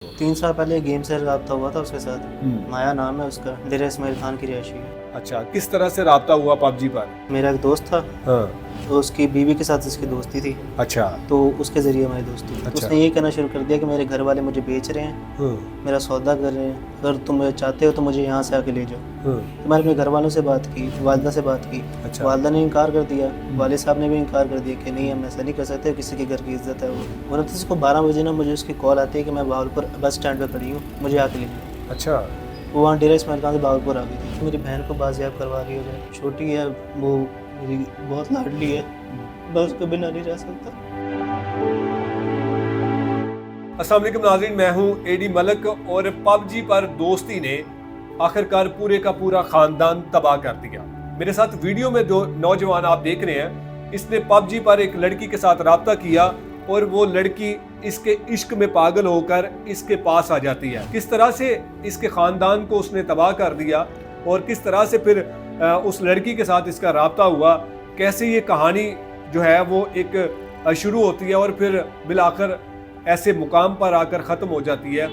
3 साल पहले गेम से रब्ता हुआ था उसके साथ। माया नाम है उसका, डेरा इस्माइल खान की रिहायशी है। अच्छा, किस तरह से राब्ता हुआ पबजी पर? मेरा एक दोस्त था, हाँ। तो उसकी बीवी के साथ इसकी दोस्ती थी, अच्छा। तो उसके ज़रिए हमारी दोस्ती हुई। अच्छा। उसने ये कहना शुरू कर दिया कि मेरे घर वाले मुझे बेच रहे हैं, हाँ। मेरा सौदा कर रहे हैं, अगर तुम चाहते हो तो मुझे यहाँ से आके ले जाओ। हाँ। तो मैंने अपने घर वालों से बात की, वालदा से बात की। अच्छा। वालदा ने इनकार कर दिया, वालिद साहब ने भी इनकार कर दिया कि नहीं हम ऐसा नहीं कर सकते, किसी के घर की इज्जत है वो। 29 को 12 बजे ना मुझे उसकी कॉल आती है कि मैं बहावलपुर बस स्टैंड पर खड़ी हूँ, मुझे आके ले जाओ। अच्छा। वो वहाँ डेरा इस्माइल खान से बहावलपुर आ गई थी। मेरी बहन को बाजियाब करवा रही है, छोटी है वो, मेरी बहुत लाडली है, मैं उसके बिना नहीं रह सकता। अस्सलाम वालेकुम नाज़रीन, मैं हूं एडी मलक और पबजी पर दोस्ती ने आखिरकार पूरे का पूरा खानदान तबाह कर दिया। मेरे साथ वीडियो में जो नौजवान आप देख रहे हैं, इसने पबजी पर एक लड़की के साथ राब्ता किया और वो लड़की इसके इश्क में पागल होकर इसके पास आ जाती है। किस तरह से इसके खानदान को उसने तबाह कर दिया और किस तरह से फिर उस लड़की के साथ इसका राब्ता हुआ, कैसे ये कहानी जो है वो एक शुरू होती है और फिर बिलाखिर ऐसे मुकाम पर आकर ख़त्म हो जाती है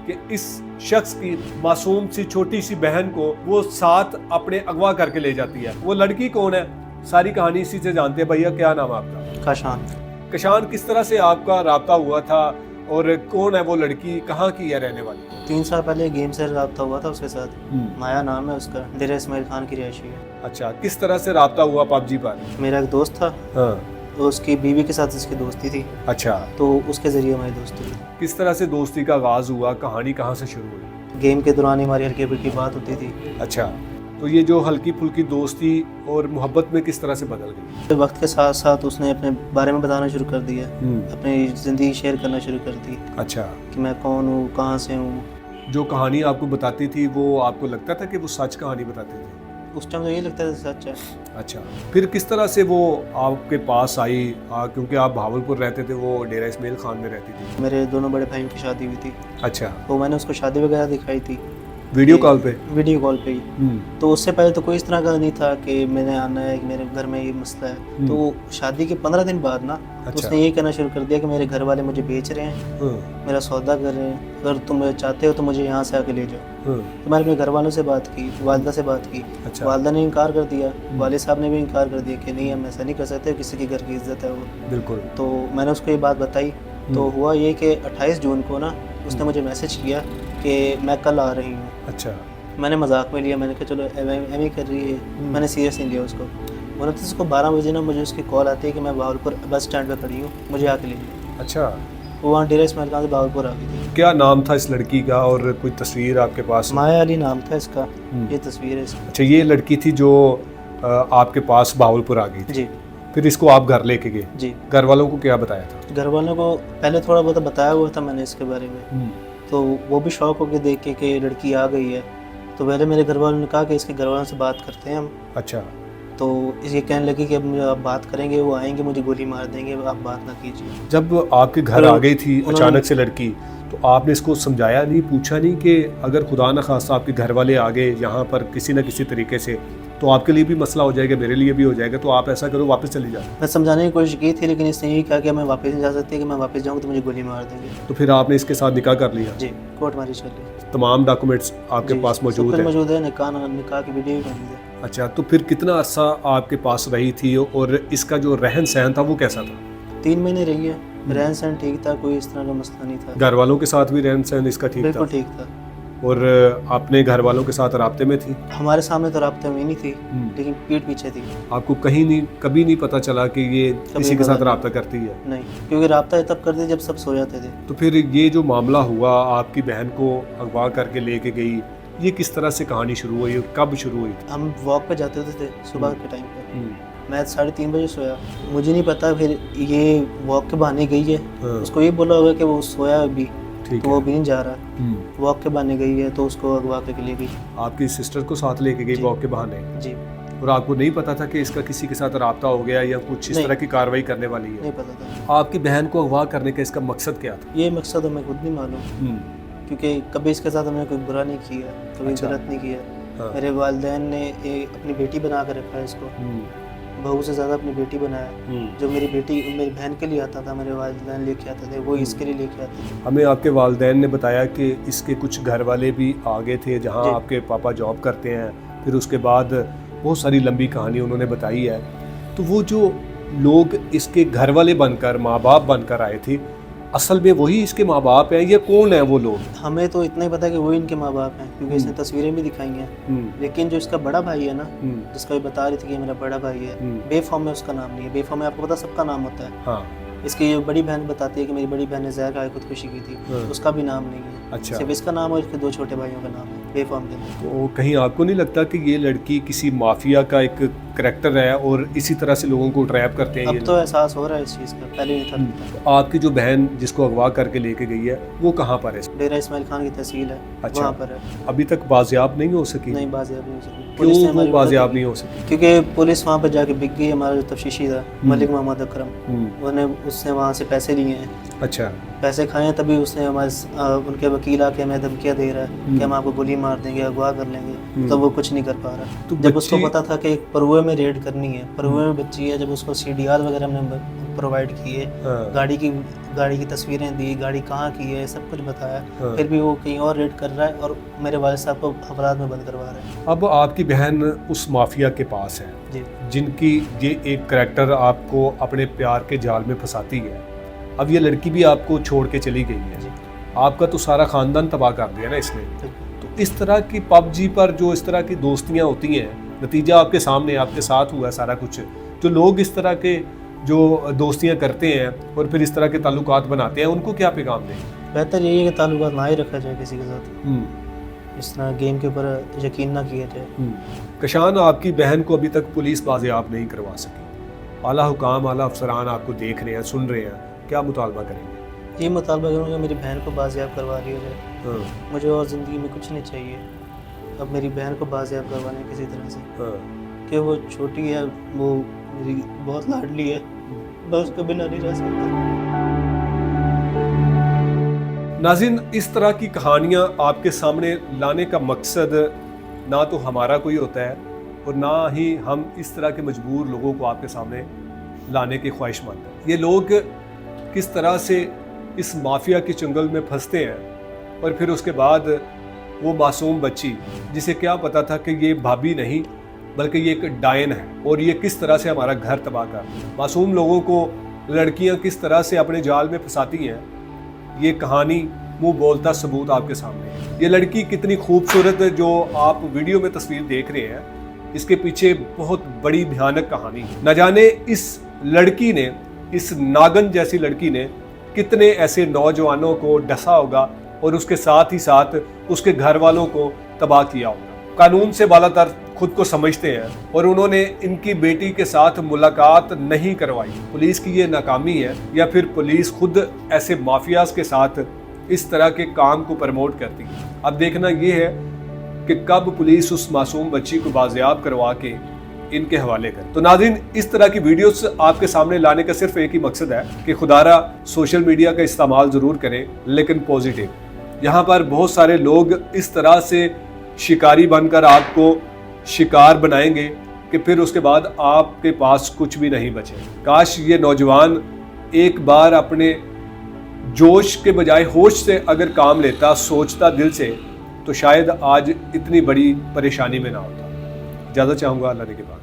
कि इस शख्स की मासूम सी छोटी सी बहन को वो साथ अपने अगवा करके ले जाती है। वो लड़की कौन है, सारी कहानी इसी से जानते हैं। भैया क्या नाम है आपका? काशान। कशान, किस तरह से आपका राब्ता हुआ था और कौन है वो लड़की, कहाँ की है रहने वाली? 3 साल पहले गेम से रब्ता हुआ था उसके साथ। माया नाम है उसका, डेरा इस्माइल खान की रिहायशी है। अच्छा, किस तरह से राब्ता हुआ पबजी पर? मेरा एक दोस्त था, हाँ। तो उसकी बीवी के साथ इसकी दोस्ती थी, अच्छा। तो उसके ज़रिए हमारी दोस्ती हुई। किस तरह से दोस्ती का आगाज हुआ, कहानी कहाँ से शुरू हुई? गेम के दौरान ही हमारी हल्की फुल्की बात होती थी। अच्छा, तो ये जो हल्की फुल्की दोस्ती और मोहब्बत में किस तरह से बदल गई? फिर वक्त के साथ साथ उसने अपने बारे में बताना शुरू कर दिया, हम्म। अपनी ज़िंदगी शेयर करना शुरू कर दी अच्छा। कि मैं कौन हूँ, कहाँ से हूँ। जो कहानी आपको बताती थी वो आपको लगता था कि वो सच कहानी बताती थी? उस टाइम तो यही लगता था सच है। अच्छा, फिर किस तरह से वो आपके पास आई? क्योंकि आप भावलपुर रहते थे, वो डेरा इस्माइल खान में रहती थी। मेरे दोनों बड़े भाइयों की शादी हुई थी, अच्छा। तो मैंने उसको शादी वगैरह दिखाई थी वीडियो कॉल पे? वीडियो कॉल पे ही। तो उससे पहले तो कोई इस तरह का नहीं था कि मैंने आना है, कि मेरे घर में ये मसला है। तो शादी के 15 दिन बाद ना, तो उसने ये कहना शुरू कर दिया कि मेरे घर वाले मुझे बेच रहे हैं, मेरा सौदा कर रहे हैं, अगर तुम चाहते हो तो मुझे यहाँ से आके ले जाओ। तो मैंने अपने घर वालों से बात की, वालदा से बात की। अच्छा। वालदा ने इनकार कर दिया, वालिद साहब ने भी इनकार कर दिया कि नहीं हम ऐसा नहीं कर सकते, किसी के घर की इज्जत है वो। बिल्कुल। तो मैंने उसको ये बात बताई, तो हुआ ये कि 28 जून को ना उसने मुझे मैसेज किया कि मैं कल आ रही हूँ। अच्छा। मैंने मजाक में लिया, मैंने कहा चलो एम ही कर रही है, मैंने सीरियस नहीं लिया उसको। 29 को 12 बजे ना मुझे उसकी कॉल आती है कि मैं बहावलपुर बस स्टैंड पर खड़ी हूँ, मुझे आके ले जाओ। अच्छा। वो वहाँ डेरा इस्माइल खान से बहावलपुर आ गई थी। क्या नाम था इस लड़की का और कोई तस्वीर आपके पास? माया अली नाम था इसका, ये तस्वीर है इसकी। अच्छा, ये लड़की थी जो आपके पास बहावलपुर आ गई थी? जी। फिर इसको आप घर लेके गए? जी। घर वालों को क्या बताया था? घर वालों को पहले थोड़ा बहुत बताया हुआ था मैंने इसके बारे में, तो वो भी शौक होकर देख के कि लड़की आ गई है। तो पहले मेरे घर वालों ने कहा कि इसके घर वालों से बात करते हैं हम। अच्छा। तो ये कहने लगी कि अब आप बात करेंगे, वो आएंगे मुझे गोली मार देंगे, आप बात ना कीजिए। जब आपके घर आ गई थी अचानक से लड़की, तो आपने इसको समझाया नहीं, पूछा नहीं कि अगर खुदा न खास्ता आपके घर वाले आ गए यहाँ पर किसी न किसी तरीके से, तो आपके लिए भी मसला हो जाएगा, मेरे लिए भी हो जाएगा, तो आप ऐसा करो वापस चली जाओ? मैं समझाने की कोशिश की थी, लेकिन इसने यही कहा कि मैं वापस नहीं जा सकती, कि मैं वापस जाऊँगी तो मुझे गोली मार देंगे। तो फिर आपने इसके साथ निकाह कर लिया? जी, कोर्ट मैरिज कर ली। तमाम डॉक्यूमेंट्स आपके पास मौजूद है? मौजूद है, निकाह की वीडियो भी मौजूद है। अच्छा, तो फिर कितना अर्सा आपके पास रही थी और इसका जो रहन सहन था वो कैसा था? 3 महीने रही है, रहन सहन ठीक था, कोई इस तरह का मसला नहीं था। घर वालों के साथ भी रहन सहन इसका ठीक था? बिल्कुल ठीक था। और अपने घर वालों के साथ राब्ते में थी? हमारे सामने तो राब्ते में नहीं थी, लेकिन पीठ पीछे थी। आपको कभी नहीं पता चला कि ये किसी के साथ राब्ता करती है? नहीं, क्योंकि राब्ता तब करते जब सब सो जाते थे। तो फिर ये जो मामला हुआ, आपकी बहन को अगवा करके लेके गई, ये किस तरह से कहानी शुरू हुई और कब शुरू हुई? हम वॉक पे जाते होते थे सुबह के टाइम पे। मैं 3:30 बजे सोया, मुझे नहीं पता फिर ये वॉक के बहाने गई है। उसको ये बोला होगा कि वो सोया अभी, तो वो भी नहीं जा रहा, वॉक के बहाने गई है, तो उसको अगवा करके ले गई। आपकी सिस्टर को साथ लेके गई वॉक के बहाने? जी। और आपको नहीं पता था कि इसका किसी के साथ राब्ता हो गया या कुछ इस तरह की कार्रवाई करने वाली है? नहीं पता था। आपकी बहन को अगवा करने का इसका मकसद क्या था? ये मकसद हमें खुद नहीं मालूम, क्योंकि कभी इसके साथ हमने कोई बुरा नहीं किया, कभी गलत नहीं किया। मेरे वालिदैन ने अपनी बेटी बना कर रखा है इसको, बहू से ज़्यादा अपनी बेटी बनाया। जो मेरी बहन के लिए आता था, मेरे वालिदैन लेके आते थे, वो इसके लिए लेके आते थे। हमें आपके वालिदैन ने बताया कि इसके कुछ घर वाले भी आ गए थे जहाँ आपके पापा जॉब करते हैं, फिर उसके बाद बहुत सारी लंबी कहानी उन्होंने बताई है। तो वो जो लोग इसके घर वाले बनकर, माँ बाप बनकर आए थे, असल में वही इसके माँ बाप हैं? ये कौन है वो लोग? हमें तो इतना ही पता है कि वो इनके माँ बाप हैं, क्योंकि इसने तस्वीरें भी दिखाई हैं। लेकिन जो इसका बड़ा भाई है ना, जिसका भी बता रही थी कि मेरा बड़ा भाई है, बेफॉर्म में उसका नाम नहीं है। बेफॉर्म में आपको पता सबका नाम होता है। हाँ। इसकी जो बड़ी बहन बताती है कि मेरी बड़ी बहन ने ज़हर खाकर खुदकुशी की थी, उसका भी नाम नहीं है। अच्छा। सिर्फ इसका नाम और इसके 2 छोटे भाइयों का नाम है बेफॉर्म के अंदर। तो कहीं आपको नहीं लगता कि ये लड़की किसी माफिया का एक करैक्टर है और इसी तरह से लोगों को ट्रैप करते हैं? अब तो एहसास हो रहा है इस चीज़ का, पहले नहीं था। तो आपकी जो बहन जिसको अगवा करके लेके गई है वो कहाँ पर है? डेरा इस्माइल खान की तहसील है। अच्छा। वहाँ पर है। अभी तक बाजियाब नहीं हो सकी? नहीं, बाजियाब नहीं हो सकी। क्यों वो बाजियाब नहीं हो सकी? क्योंकि पुलिस वहाँ पर जाके बिक गई। हमारा जो तफ्तीशी था मलिक मोहम्मद अकरम, उन्होंने उससे वहाँ से पैसे लिए हैं। अच्छा। पैसे खाए हैं, तभी उसने हमारे उनके वकील आके हमें धमकियाँ दे रहा है कि हम आपको गोली मार देंगे, अगवा कर लेंगे। तो वो कुछ नहीं कर पा रहा। तो जब उसको पता था कि परुए में रेड करनी है, परुए में बच्ची है, जब उसको CDR वगैरह हमने प्रोवाइड किए, गाड़ी की तस्वीरें दी, गाड़ी कहाँ की है, सब कुछ बताया, फिर भी वो कहीं और रेड कर रहा है और मेरे वालिद साहब को अपराध में बंद करवा रहा है। अब आपकी बहन उस माफिया के पास है जी, जिनकी ये एक करैक्टर आपको अपने प्यार के जाल में फंसाती है। अब ये लड़की भी आपको छोड़ के चली गई है, आपका तो सारा खानदान तबाह कर दिया ना इसने। तो इस तरह की PUBG पर जो इस तरह की दोस्तियाँ होती हैं, नतीजा आपके सामने, आपके साथ हुआ सारा कुछ। जो लोग इस तरह के जो दोस्तियाँ करते हैं और फिर इस तरह के ताल्लुकात बनाते हैं, उनको क्या पैगाम दें? बेहतर यही है कि ताल्लुकात ना ही रखा जाए किसी के साथ, इस तरह गेम के ऊपर यकीन ना किया जाए। कशान, आपकी बहन को अभी तक पुलिस बाजियाब नहीं करवा सकी। आला हुकाम, आला अफसरान आपको देख रहे हैं, सुन रहे हैं, क्या मुतालबा करेंगे? ये मुतालबा करूँगा मेरी बहन को बाजियाब करवा लिया जाए। मुझे और ज़िंदगी में कुछ नहीं चाहिए। अब मेरी बहन को बाजियाब करवाने किसी तरह से, कि वो छोटी है, वो मेरी बहुत लाडली है, मैं उसके बिना नहीं रह सकता। नाज़रीन, इस तरह की कहानियाँ आपके सामने लाने का मकसद ना तो हमारा कोई होता है और ना ही हम इस तरह के मजबूर लोगों को आपके सामने लाने के ख्वाहिशमंद हैं। ये लोग किस तरह से इस माफिया के चंगल में फंसते हैं और फिर उसके बाद वो मासूम बच्ची, जिसे क्या पता था कि ये भाभी नहीं बल्कि ये एक डायन है, और ये किस तरह से हमारा घर तबाह कर, मासूम लोगों को लड़कियां किस तरह से अपने जाल में फंसाती हैं। ये कहानी मुंह बोलता सबूत आपके सामने है। ये लड़की कितनी खूबसूरत है जो आप वीडियो में तस्वीर देख रहे हैं, इसके पीछे बहुत बड़ी भयानक कहानी है। न जाने इस लड़की ने, इस नागन जैसी लड़की ने कितने ऐसे नौजवानों को डसा होगा और उसके साथ ही साथ उसके घर वालों को तबाह किया होगा। कानून से बालातर खुद को समझते हैं और उन्होंने इनकी बेटी के साथ मुलाकात नहीं करवाई। पुलिस की ये नाकामी है या फिर पुलिस खुद ऐसे माफियाज के साथ इस तरह के काम को प्रमोट करती है। अब देखना ये है कि कब पुलिस उस मासूम बच्ची को बाजियाब करवा के इनके हवाले कर। तो नाज़रीन, इस तरह की वीडियोस आपके सामने लाने का सिर्फ एक ही मकसद है कि खुदारा सोशल मीडिया का इस्तेमाल ज़रूर करें, लेकिन पॉजिटिव। यहाँ पर बहुत सारे लोग इस तरह से शिकारी बनकर आपको शिकार बनाएंगे कि फिर उसके बाद आपके पास कुछ भी नहीं बचे। काश ये नौजवान एक बार अपने जोश के बजाय होश से अगर काम लेता, सोचता दिल से, तो शायद आज इतनी बड़ी परेशानी में ना होता। इजाज़त चाहूँगा, अल्लाह के बाद।